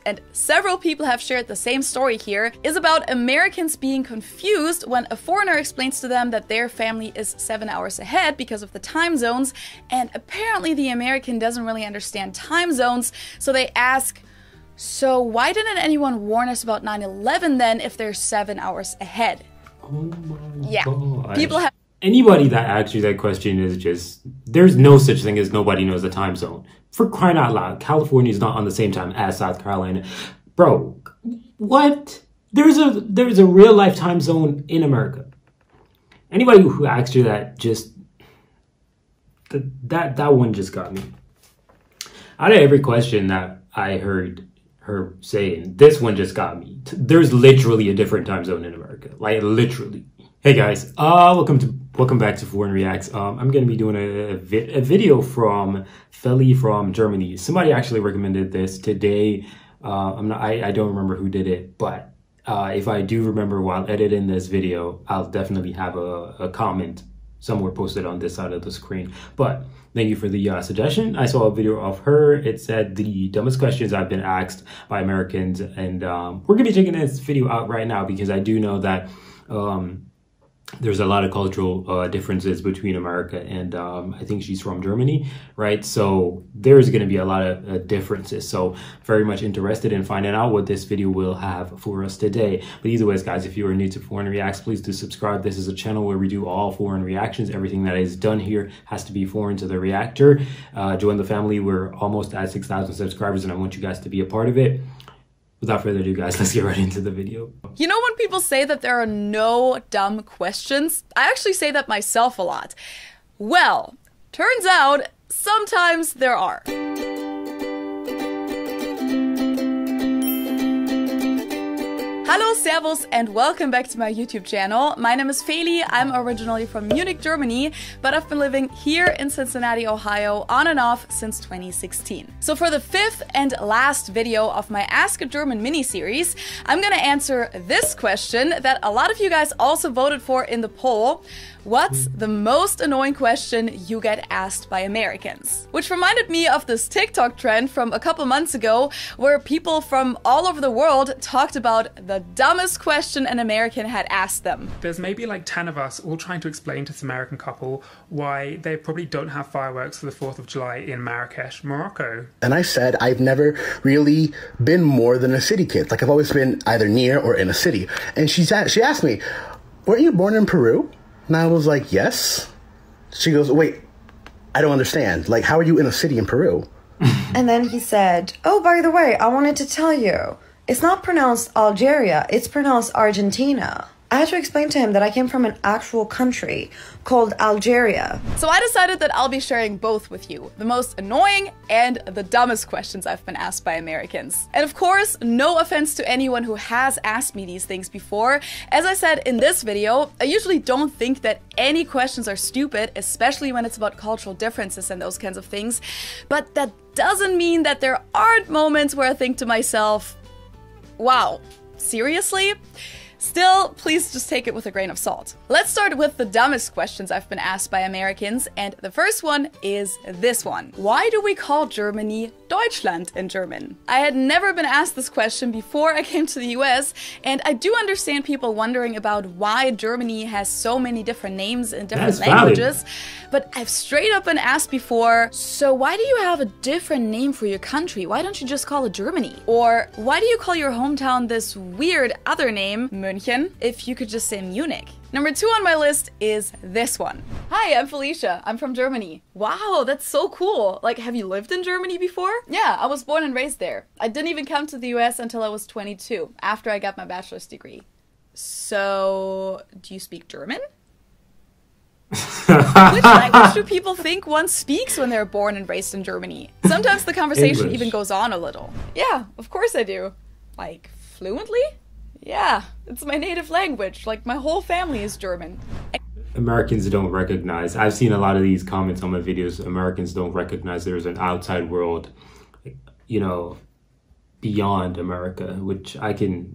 and several people have shared the same story here, is about Americans being confused when a foreigner explains to them that their family is 7 hours ahead because of the time zones, and apparently the American doesn't really understand time zones, so they ask, so why didn't anyone warn us about 9/11 then if they're 7 hours ahead? Oh my yeah. God. People have Anybody that asks you that question is just, there's no such thing as nobody knows the time zone. For crying out loud, California is not on the same time as South Carolina. Bro, what? There's a real life time zone in America. Anybody who asks you that, just, that one just got me. Out of every question that I heard her saying, this one just got me. There's literally a different time zone in America. Like, literally. Hey guys, welcome back to Foreign Reacts. I'm going to be doing a video from Feli from Germany. Somebody actually recommended this today. I don't remember who did it, but if I do remember while editing this video, I'll definitely have a comment somewhere posted on this side of the screen. But thank you for the suggestion. I saw a video of her. It said the dumbest questions I've been asked by Americans, and we're going to be checking this video out right now because I do know that there's a lot of cultural differences between America and I think she's from Germany, right? So there's going to be a lot of differences. So very much interested in finding out what this video will have for us today. But either ways, guys, if you are new to Foreign Reacts, please do subscribe. This is a channel where we do all foreign reactions. Everything that is done here has to be foreign to the reactor. Join the family. We're almost at 6,000 subscribers and I want you guys to be a part of it. Without further ado, guys, let's get right into the video. You know when people say that there are no dumb questions? I actually say that myself a lot. Well, turns out sometimes there are. Hallo, servus, and welcome back to my YouTube channel. My name is Feli. I'm originally from Munich, Germany, but I've been living here in Cincinnati, Ohio, on and off since 2016. So for the fifth and last video of my Ask a German mini-series, I'm gonna answer this question that a lot of you guys also voted for in the poll. What's the most annoying question you get asked by Americans? Which reminded me of this TikTok trend from a couple months ago where people from all over the world talked about the dumbest question an American had asked them. There's maybe like 10 of us all trying to explain to this American couple why they probably don't have fireworks for the 4th of July in Marrakesh, Morocco. And I said I've never really been more than a city kid. Like I've always been either near or in a city. And she asked me, weren't you born in Peru? And I was like, yes. She goes, wait, I don't understand. Like, how are you in a city in Peru? And then he said, oh, by the way, I wanted to tell you, it's not pronounced Algeria, it's pronounced Argentina. I had to explain to him that I came from an actual country called Algeria. So I decided that I'll be sharing both with you, the most annoying and the dumbest questions I've been asked by Americans. And of course, no offense to anyone who has asked me these things before. As I said in this video, I usually don't think that any questions are stupid, especially when it's about cultural differences and those kinds of things. But that doesn't mean that there aren't moments where I think to myself, wow, seriously? Still, please just take it with a grain of salt. Let's start with the dumbest questions I've been asked by Americans, and the first one is this one. Why do we call Germany Deutschland in German? I had never been asked this question before I came to the US, and I do understand people wondering about why Germany has so many different names in different languages, but I've straight up been asked before, so why do you have a different name for your country? Why don't you just call it Germany? Or why do you call your hometown this weird other name, München, if you could just say Munich? Number 2 on my list is this one. Hi, I'm Felicia. I'm from Germany. Wow, that's so cool. Like, have you lived in Germany before? Yeah, I was born and raised there. I didn't even come to the US until I was 22, after I got my bachelor's degree. So, do you speak German? Which language do people think one speaks when they're born and raised in Germany? Sometimes the conversation even goes on a little. Yeah, of course I do. Like, fluently? Yeah, it's my native language. Like, my whole family is German. Americans don't recognize, I've seen a lot of these comments on my videos, Americans don't recognize there's an outside world, you know, beyond America, which I can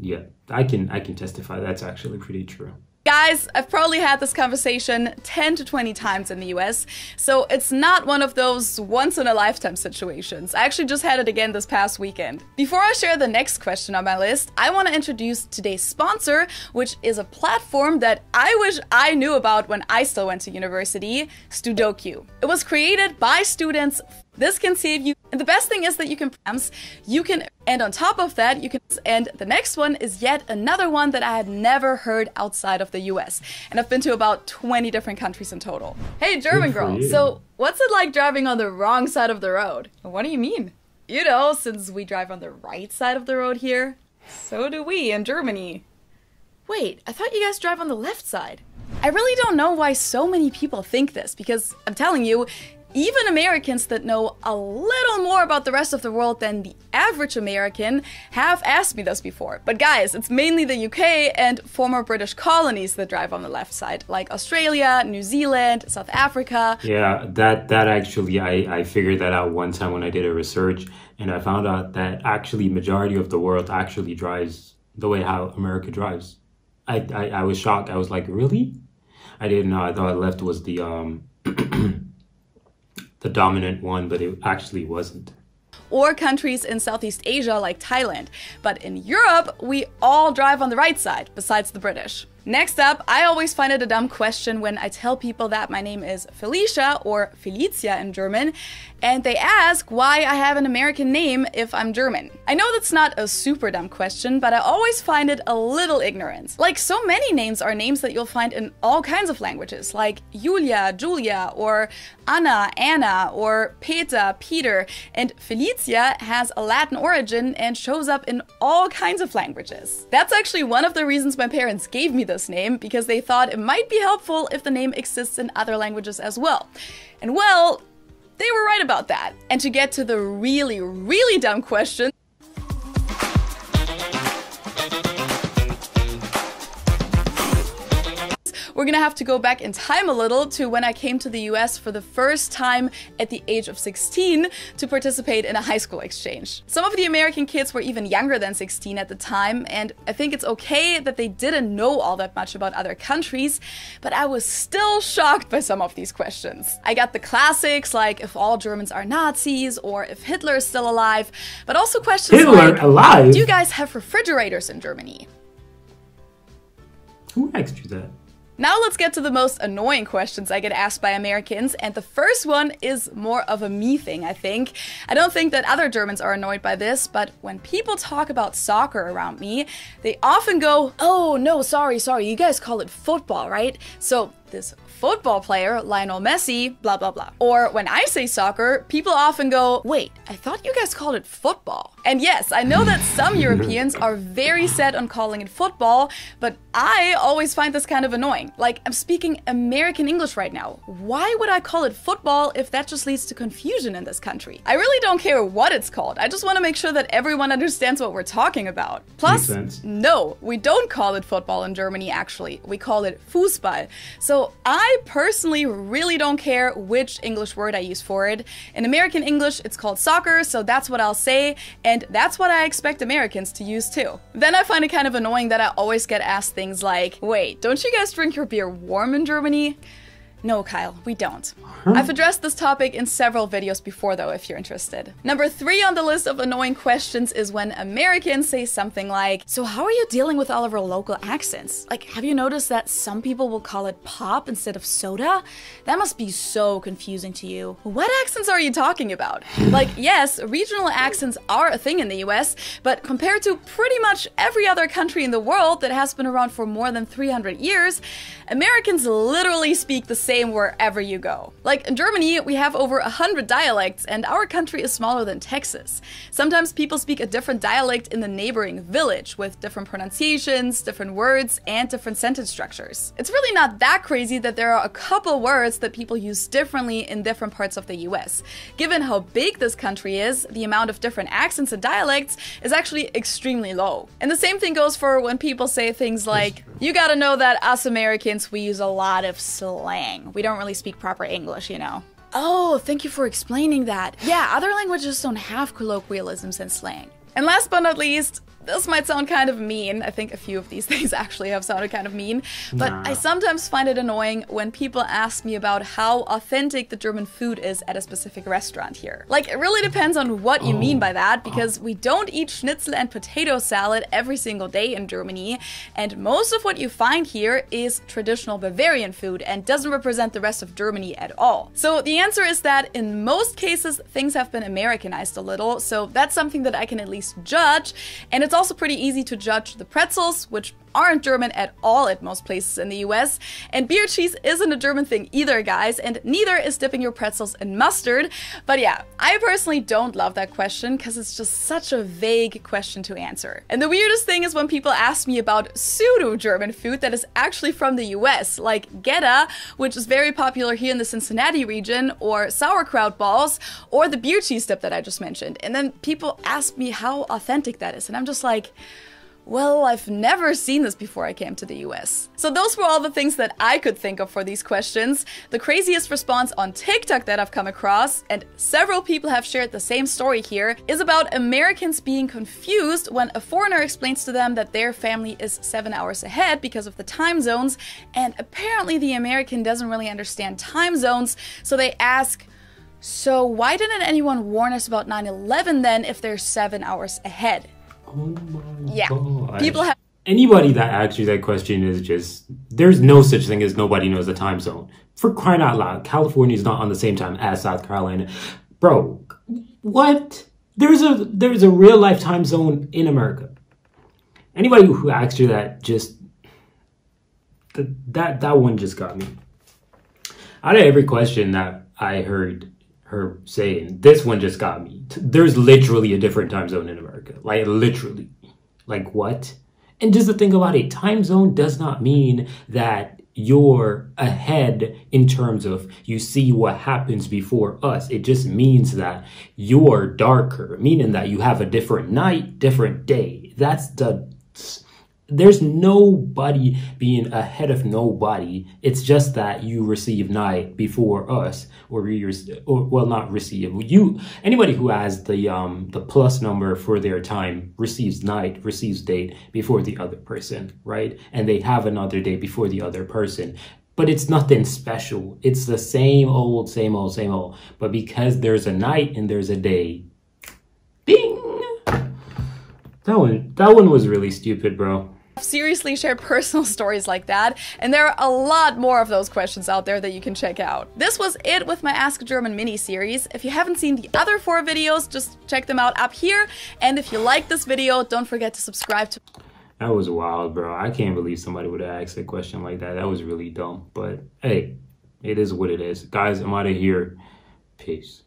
testify that's actually pretty true. Guys, I've probably had this conversation 10 to 20 times in the US, so it's not one of those once-in-a-lifetime situations. I actually just had it again this past weekend. Before I share the next question on my list, I want to introduce today's sponsor, which is a platform that I wish I knew about when I still went to university, Sudoku. It was created by students. This can save you, and the best thing is that and on top of that, and the next one is yet another one that I had never heard outside of the US. And I've been to about 20 different countries in total. Hey, German girl, so what's it like driving on the wrong side of the road? What do you mean? You know, since we drive on the right side of the road here, so do we in Germany. Wait, I thought you guys drive on the left side. I really don't know why so many people think this, because I'm telling you, even Americans that know a little more about the rest of the world than the average American have asked me this before. But guys, it's mainly the UK and former British colonies that drive on the left side, like Australia, New Zealand, South Africa. Yeah, that actually, I figured that out one time when I did a research, and I found out that actually majority of the world actually drives the way how America drives. I was shocked. I was like, really? I didn't know. I thought left was the the dominant one, but it actually wasn't. Or countries in Southeast Asia like Thailand. But in Europe, we all drive on the right side, besides the British. Next up, I always find it a dumb question when I tell people that my name is Felicia, or Felicia in German, and they ask why I have an American name if I'm German. I know that's not a super dumb question, but I always find it a little ignorant. Like, so many names are names that you'll find in all kinds of languages, like Julia, Julia, or Anna, Anna, or Peter, Peter, and Felicia has a Latin origin and shows up in all kinds of languages. That's actually one of the reasons my parents gave me this name, because they thought it might be helpful if the name exists in other languages as well. And well, they were right about that. And to get to the really, really dumb question, we're gonna have to go back in time a little to when I came to the US for the first time at the age of 16 to participate in a high school exchange. Some of the American kids were even younger than 16 at the time, and I think it's okay that they didn't know all that much about other countries, but I was still shocked by some of these questions. I got the classics like if all Germans are Nazis or if Hitler is still alive, but also questions like, alive? do you guys have refrigerators in Germany? Who asked you that? Now let's get to the most annoying questions I get asked by Americans, and the first one is more of a me thing, I think. I don't think that other Germans are annoyed by this, but when people talk about soccer around me, they often go, oh no, sorry, you guys call it football, right? So this football player, Lionel Messi, blah blah blah. Or when I say soccer, people often go, wait, I thought you guys called it football. And yes, I know that some Europeans are very set on calling it football, but I always find this kind of annoying. Like, I'm speaking American English right now. Why would I call it football if that just leads to confusion in this country? I really don't care what it's called. I just want to make sure that everyone understands what we're talking about. Plus, no, we don't call it football in Germany, actually. We call it Fußball. So I personally really don't care which English word I use for it. In American English, it's called soccer, so that's what I'll say, and that's what I expect Americans to use too. Then I find it kind of annoying that I always get asked things like, wait, don't you guys drink your beer warm in Germany? No, Kyle, we don't. I've addressed this topic in several videos before though, if you're interested. Number 3 on the list of annoying questions is when Americans say something like, so how are you dealing with all of our local accents? Like, have you noticed that some people will call it pop instead of soda? That must be so confusing to you. What accents are you talking about? Like, yes, regional accents are a thing in the US, but compared to pretty much every other country in the world that has been around for more than 300 years, Americans literally speak the same wherever you go. Like in Germany, we have over 100 dialects and our country is smaller than Texas. Sometimes people speak a different dialect in the neighboring village with different pronunciations, different words, and different sentence structures. It's really not that crazy that there are a couple words that people use differently in different parts of the US. Given how big this country is, the amount of different accents and dialects is actually extremely low. And the same thing goes for when people say things like, you gotta know that us Americans, we use a lot of slang. We don't really speak proper English, you know. Oh, thank you for explaining that. Yeah, other languages don't have colloquialisms and slang. And last but not least, this might sound kind of mean. I think a few of these things actually have sounded kind of mean. But I sometimes find it annoying when people ask me about how authentic the German food is at a specific restaurant here. Like, it really depends on what you mean by that, because we don't eat schnitzel and potato salad every single day in Germany, and most of what you find here is traditional Bavarian food and doesn't represent the rest of Germany at all. So the answer is that in most cases, things have been Americanized a little, so that's something that I can at least judge, and it's also pretty easy to judge the pretzels, which aren't German at all at most places in the US. And beer cheese isn't a German thing either, guys, and neither is dipping your pretzels in mustard. But yeah, I personally don't love that question because it's just such a vague question to answer. And the weirdest thing is when people ask me about pseudo-German food that is actually from the US, like Geta, which is very popular here in the Cincinnati region, or sauerkraut balls, or the beer cheese dip that I just mentioned. And then people ask me how authentic that is, and I'm just like, well, I've never seen this before I came to the US. So those were all the things that I could think of for these questions. The craziest response on TikTok that I've come across, and several people have shared the same story here, is about Americans being confused when a foreigner explains to them that their family is 7 hours ahead because of the time zones, and apparently the American doesn't really understand time zones, so they ask, so why didn't anyone warn us about 9/11 then if they're 7 hours ahead? Oh my Yeah, gosh. people have. Anybody that asks you that question is just, there's no such thing as nobody knows the time zone. For crying out loud, California is not on the same time as South Carolina. Bro, what? There's a real life time zone in America. Anybody who asks you that, just, that one just got me. Out of every question that I heard her saying, this one just got me. There's literally a different time zone in America. Like, literally. Like, what? And just to think about it, time zone does not mean that you're ahead in terms of you see what happens before us. It just means that you're darker, meaning that you have a different night, different day. There's nobody being ahead of nobody. It's just that you receive night before us, not receive. Anybody who has the plus number for their time receives night, receives date before the other person, right? And they have another day before the other person. But it's nothing special. It's the same old, same old, same old. But because there's a night and there's a day, ding! That one was really stupid, bro. Seriously shared personal stories like that, and there are a lot more of those questions out there that you can check out. This was it with my Ask a German mini-series. If you haven't seen the other 4 videos, just check them out up here, and if you like this video, don't forget to subscribe to... That was wild, bro. I can't believe somebody would have asked a question like that. That was really dumb, but hey, it is what it is. Guys, I'm out of here. Peace.